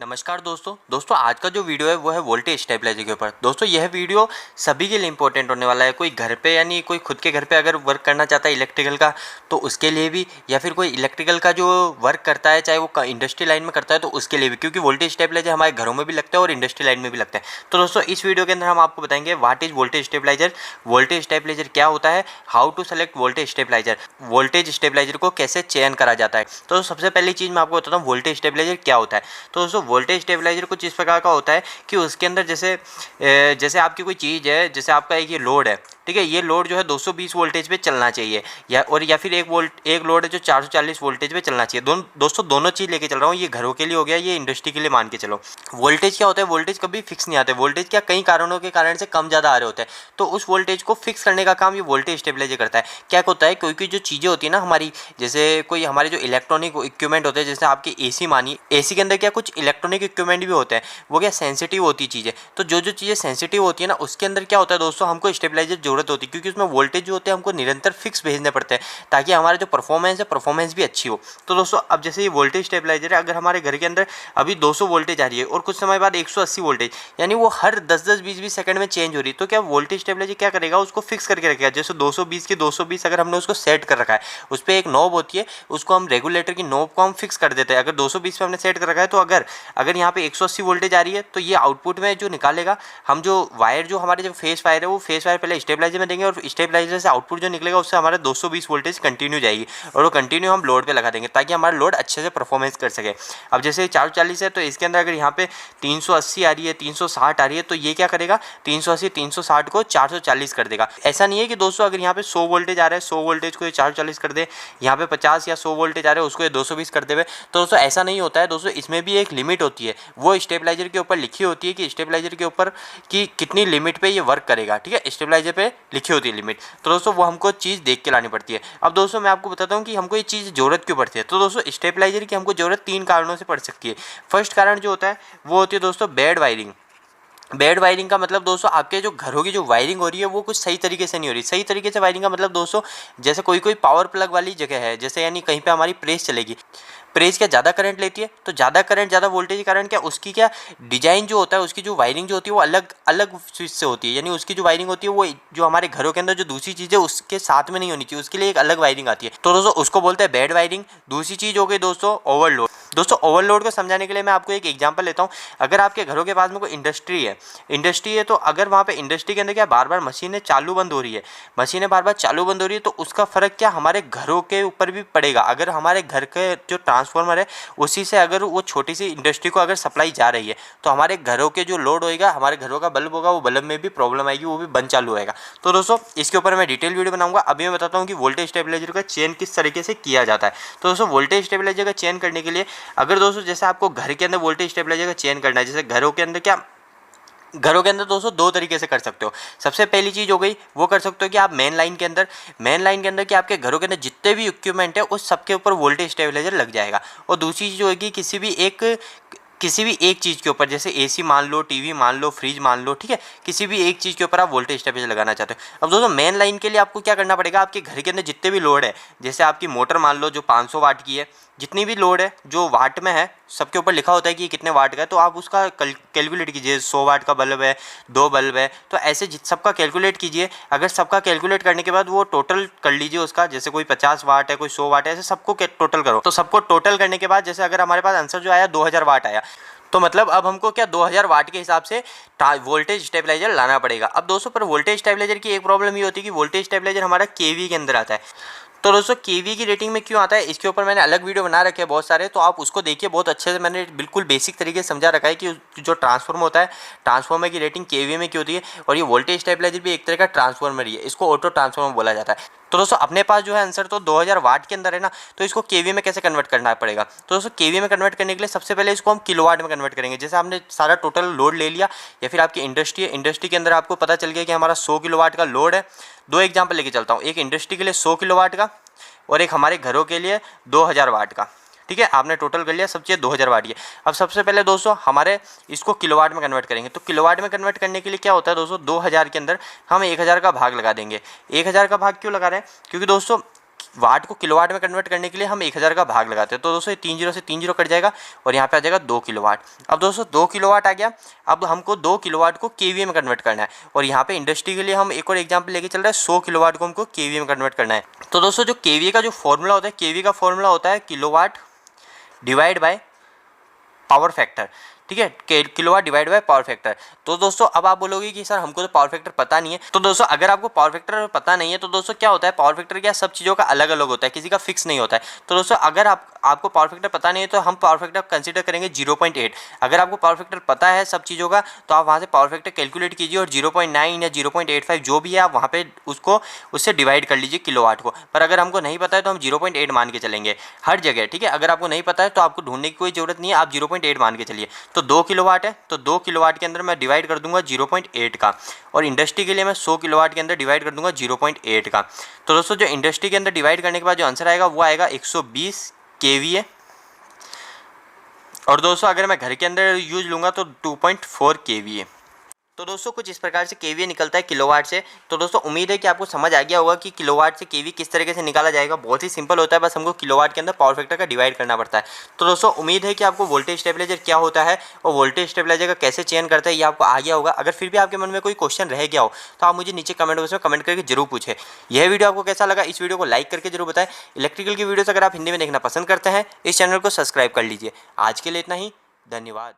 नमस्कार दोस्तों आज का जो वीडियो है वो है वोल्टेज स्टेबलाइजर के ऊपर। दोस्तों यह वीडियो सभी के लिए इंपॉर्टेंट होने वाला है। कोई घर पे यानी कोई खुद के घर पे अगर वर्क करना चाहता है इलेक्ट्रिकल का तो उसके लिए भी, या फिर कोई इलेक्ट्रिकल का जो वर्क करता है चाहे वो इंडस्ट्री लाइन में करता है तो उसके लिए भी, क्योंकि वोल्टेज स्टेबलाइजर हमारे घरों में भी लगता है और इंडस्ट्री लाइन में भी लगता है। तो दोस्तों इस वीडियो के अंदर हम आपको बताएंगे व्हाट इज वोल्टेज स्टेबलाइजर क्या होता है, how to select voltage stabiliser को कैसे चयन करा जाता है। तो सबसे पहली चीज़ मैं आपको बताता हूँ वोल्टेज स्टेबलाइजर क्या होता है। तो दोस्तों वोल्टेज स्टेबलाइजर कुछ इस प्रकार का होता है कि उसके अंदर जैसे आपकी कोई चीज़ है, जैसे आपका एक ये लोड है, ठीक है, ये लोड जो है 220 वोल्टेज पे चलना चाहिए या फिर एक लोड है जो 440 वोल्टेज पे चलना चाहिए। दोस्तों दोनों चीज़ लेके चल रहा हूँ, ये घरों के लिए हो गया, ये इंडस्ट्री के लिए मान के चलो। वोल्टेज क्या होता है, वोल्टेज कभी फिक्स नहीं आते। वोल्टेज क्या कई कारणों के कारण से कम ज़्यादा आ रहे होते हैं, तो उस वोल्टेज को फिक्स करने का काम ये वोल्टेज स्टेबलाइजर करता है। क्या होता है, क्योंकि जो चीज़ें होती है ना हमारी, जैसे कोई हमारे जो इलेक्ट्रॉनिक इक्विपमेंट होते हैं, जैसे आपकी एसी मानिए, एसी के अंदर क्या कुछ इलेक्ट्रॉनिक इक्विपमेंट भी होते हैं, वो क्या सेंसिटिव होती चीज़ें। तो जो चीज़ें सेंसिटिव होती है ना उसके अंदर क्या होता है दोस्तों, हमको स्टेबलाइजर जरूरत होती है, क्योंकि उसमें वोल्टेज जो होते हैं हमको निरंतर फिक्स भेजने पड़ते हैं ताकि हमारा जो परफॉर्मेंस भी अच्छी हो। तो दोस्तों अब जैसे ये वोल्टेज स्टेबलाइजर है, अगर हमारे घर के अंदर अभी 200 वोल्टेज आ रही है और कुछ समय बाद 180 वोल्टेज, यानी वो हर 10-10 20-20 सेकंड में चेंज हो रही है, तो क्या वोल्टेज स्टेबलाइजर क्या करेगा, उसको फिक्स करके रखेगा। जैसे 220 की 220 अगर हमने उसको सेट कर रखा है, उस पर एक नॉब होती है, उसको हम रेगुलेटर की नॉब को हम फिक्स कर देते हैं। अगर 220 पे हमने सेट कर रखा है तो अगर यहाँ पे 180 वोल्टेज आ रही है तो ये आउटपुट में जो निकालेगा, हम जो वायर जो हमारे जो फेस वायर है वो फेस वायर पहले स्टेबलाइजर में देंगे और स्टेबलाइजर से आउटपुट जो निकलेगा उससे हमारा 220 वोल्टेज कंटिन्यू जाएगी और वो कंटिन्यू हम लोड पे लगा देंगे ताकि हमारा लोड अच्छे से परफॉर्मेंस कर सके। अब जैसे 440 है तो इसके अंदर अगर यहाँ पे 380 आ रही है, 360 आ रही है, तो ये क्या करेगा, 380 360 को 440 कर देगा। ऐसा नहीं है कि दोस्तों अगर यहाँ पे 100 वोल्टेज आ रहा है, 100 वोल्टेज को ये 440 कर दे, यहाँ पे 50 या 100 वोल्टेज आ रहे हैं उसको ये 220 कर देवे। तो दोस्तों ऐसा नहीं होता है दोस्तों, इसमें भी एक लिमिट होती है, वो स्टेबलाइजर के ऊपर लिखी होती है कि स्टेबलाइजर के ऊपर कि कितनी लिमिट पे ये वर्क करेगा, ठीक है, स्टेबलाइजर पे लिखी होती है लिमिट। तो दोस्तों वो हमको चीज़ देख के लानी पड़ती है। अब दोस्तों मैं आपको बताता हूँ कि हमको ये चीज़ जरूरत क्यों पड़ती है। तो दोस्तों स्टेबलाइजर की हमको जरूरत 3 कारणों से पड़ सकती है। फर्स्ट कारण जो होता है वो होती है दोस्तों बैड वायरिंग का मतलब दोस्तों आपके जो घरों की जो वायरिंग हो रही है वो कुछ सही तरीके से नहीं हो रही। सही तरीके से वायरिंग का मतलब दोस्तों, जैसे कोई पावर प्लग वाली जगह है, जैसे यानी कहीं पे हमारी प्रेस चलेगी, प्रेस क्या ज़्यादा करंट लेती है, तो ज़्यादा करंट ज़्यादा वोल्टेज के कारण क्या उसकी क्या डिजाइन जो होता है, उसकी जो वायरिंग जो होती है वो अलग अलग स्विच से होती है। यानी उसकी जो वायरिंग होती है वो जो हमारे घरों के अंदर जो दूसरी चीज़ है उसके साथ में नहीं होनी चाहिए, उसके लिए एक अलग वायरिंग आती है। तो दोस्तों उसको बोलते हैं बैड वायरिंग। दूसरी चीज़ हो गई दोस्तों ओवरलोड। दोस्तों ओवरलोड को समझाने के लिए मैं आपको एक एग्जांपल लेता हूँ। अगर आपके घरों के पास में कोई इंडस्ट्री है तो अगर वहाँ पे इंडस्ट्री के अंदर क्या बार बार मशीनें चालू बंद हो रही है, तो उसका फ़र्क क्या हमारे घरों के ऊपर भी पड़ेगा। अगर हमारे घर के जो ट्रांसफार्मर है उसी से अगर वो छोटी सी इंडस्ट्री को अगर सप्लाई जा रही है तो हमारे घरों के जो लोड होएगा, हमारे घरों का बल्ब होगा, वो बल्ब में भी प्रॉब्लम आएगी, वो भी बंद चालू होएगा। तो दोस्तों इसके ऊपर मैं डिटेल वीडियो बनाऊंगा। अभी मैं बताता हूँ कि वोल्टेज स्टेबलाइजर का चयन किस तरीके से किया जाता है। तो दोस्तों वोल्टेज स्टेबलाइजर का चयन करने के लिए अगर दोस्तों जैसे आपको घर के अंदर वोल्टेज स्टेबलाइजर का चयन करना है, जैसे घरों के अंदर दोस्तों 2 तरीके से कर सकते हो। सबसे पहली चीज़ हो गई वो कर सकते हो कि आप मेन लाइन के अंदर कि आपके घरों के अंदर जितने भी इक्विपमेंट है उस सबके ऊपर वोल्टेज स्टेबलाइजर लग जाएगा। और दूसरी चीज़ होगी किसी भी एक चीज़ के ऊपर, जैसे एसी मान लो, टीवी मान लो, फ्रिज मान लो, ठीक है, किसी भी एक चीज़ के ऊपर आप वोल्टेज स्टेबलाइजर लगाना चाहते हो। अब दोस्तों मेन लाइन के लिए आपको क्या करना पड़ेगा, आपके घर के अंदर जितने भी लोड है, जैसे आपकी मोटर मान लो जो 500 वाट की है, जितनी भी लोड है जो वाट में है सबके ऊपर लिखा होता है कि कितने वाट का है, तो आप उसका कैलकुलेट कीजिए। 100 वाट का बल्ब है, 2 बल्ब है, तो ऐसे सबका कैलकुलेट कीजिए। अगर सबका कैलकुलेट करने के बाद वो टोटल कर लीजिए उसका, जैसे कोई 50 वाट है, कोई 100 वाट है, ऐसे सबको टोटल करो। तो सबको टोटल करने के बाद जैसे अगर हमारे पास आंसर जो आया 2000 वाट आया, तो मतलब अब हमको क्या 2000 वाट के हिसाब से वोल्टेज स्टेबलाइजर लाना पड़ेगा। अब दोस्तों पर वोल्टेज स्टेबलाइजर की एक प्रॉब्लम ये होती है कि वोल्टेज स्टेबलाइजर हमारा केवी के अंदर आता है। तो दोस्तों केवी की रेटिंग में क्यों आता है, इसके ऊपर मैंने अलग वीडियो बना रखे हैं बहुत सारे, तो आप उसको देखिए। बहुत अच्छे से मैंने बिल्कुल बेसिक तरीके से समझा रखा है कि जो ट्रांसफार्मर होता है, ट्रांसफार्मर की रेटिंग केवी में क्यों होती है। और ये वोल्टेज स्टेबलाइजर भी एक तरह का ट्रांसफार्मर ही है, इसको ऑटो ट्रांसफार्मर बोला जाता है। तो दोस्तों अपने पास जो है आंसर तो 2000 वाट के अंदर है ना, तो इसको केवी में कैसे कन्वर्ट करना पड़ेगा। तो दोस्तों केवी में कन्वर्ट करने के लिए सबसे पहले इसको हम किलोवाट में कन्वर्ट करेंगे। जैसे आपने सारा टोटल लोड ले लिया, या फिर आपकी इंडस्ट्री के अंदर आपको पता चल गया कि हमारा 100 किलोवाट का लोड है। 2 एग्जाम्पल लेके चलता हूँ, एक इंडस्ट्री के लिए 100 किलोवाट का और एक हमारे घरों के लिए 2000 वाट का, ठीक है। आपने टोटल कर लिया, सब चीज़ 2000 वाट की। अब सबसे पहले दोस्तों हमारे इसको किलोवाट में कन्वर्ट करेंगे। तो किलोवाट में कन्वर्ट करने के लिए क्या होता है दोस्तों, 2000 के अंदर हम 1000 का भाग लगा देंगे। 1000 का भाग क्यों लगा रहे हैं, क्योंकि दोस्तों वाट को किलोवाट में कन्वर्ट करने के लिए हम 1000 का भाग लगाते हैं। तो दोस्तों 3 जीरो से 3 जीरो कट जाएगा और यहाँ पे आ जाएगा 2 किलोवाट। अब दोस्तों 2 किलोवाट आ गया। अब हमको 2 किलोवाट को केवीए में कन्वर्ट करना है और यहाँ पे इंडस्ट्री के लिए हम एक और एग्जाम्पल लेके चल रहे हैं, 100 किलोवाट को हमको केवीए में कन्वर्ट करना है। तो दोस्तों जो केवीए का जो फॉर्मूला होता है, केवीए का फॉर्मूला होता है kilowatt divide by power factor, ठीक है, kilowatt divide by power factor. तो दोस्तों अब आप बोलोगे कि सर हमको तो पावर फैक्टर पता नहीं है। तो दोस्तों अगर आपको पावर फैक्टर पता नहीं है तो दोस्तों क्या होता है, पावर फैक्टर क्या सब चीज़ों का अलग अलग होता है, किसी का फिक्स नहीं होता है। तो दोस्तों अगर आपको पावर फैक्टर पता नहीं है तो हम पावर फैक्टर कंसीडर करेंगे 0.8। अगर आपको पावर फैक्टर पता है सब चीज़ों का तो आप वहाँ से पावर फैक्टर कैलकुलेट कीजिए और 0.9 या 0.85 जो भी है आप वहाँ पे उससे डिवाइड कर लीजिए किलोवाट को। पर अगर हमको नहीं पता है तो हम 0.8 मान के चलेंगे हर जगह, ठीक है। अगर आपको नहीं पता है तो आपको ढूंढने की कोई जरूरत नहीं है, आप 0.8 मान के चलिए। तो 2 किलोवाट है तो 2 किलोवाट के अंदर मैं डिवाइड कर दूंगा 0.8 का, और इंडस्ट्री के लिए मैं 100 किलोवाट के अंदर डिवाइड कर दूंगा 0.8 का। तो दोस्तों जो इंडस्ट्री के अंदर डिवाइड करने के बाद जो आंसर आएगा वो आएगा 120 केवीए। और दोस्तों अगर मैं घर के अंदर यूज लूँगा तो 2.4 केवीए। तो दोस्तों कुछ इस प्रकार से केवीए निकलता है किलोवाट से। तो दोस्तों उम्मीद है कि आपको समझ आ गया होगा कि किलोवाट से केवी किस तरीके से निकाला जाएगा। बहुत ही सिंपल होता है, बस हमको किलोवाट के अंदर पावर फैक्टर का डिवाइड करना पड़ता है। तो दोस्तों उम्मीद है कि आपको वोल्टेज स्टेबलाइजर क्या होता है और वोल्टेज स्टेबलाइजर का कैसे चयन करता है ये आपको आ गया होगा। अगर फिर भी आपके मन में कोई क्वेश्चन रह गया हो तो आप मुझे नीचे कमेंट बॉक्स में कमेंट करके जरूर पूछे। यह वीडियो आपको कैसा लगा इस वीडियो को लाइक करके जरूर बताएं। इलेक्ट्रिकल की वीडियोस अगर आप हिंदी में देखना पसंद करते हैं इस चैनल को सब्सक्राइब कर लीजिए। आज के लिए इतना ही, धन्यवाद।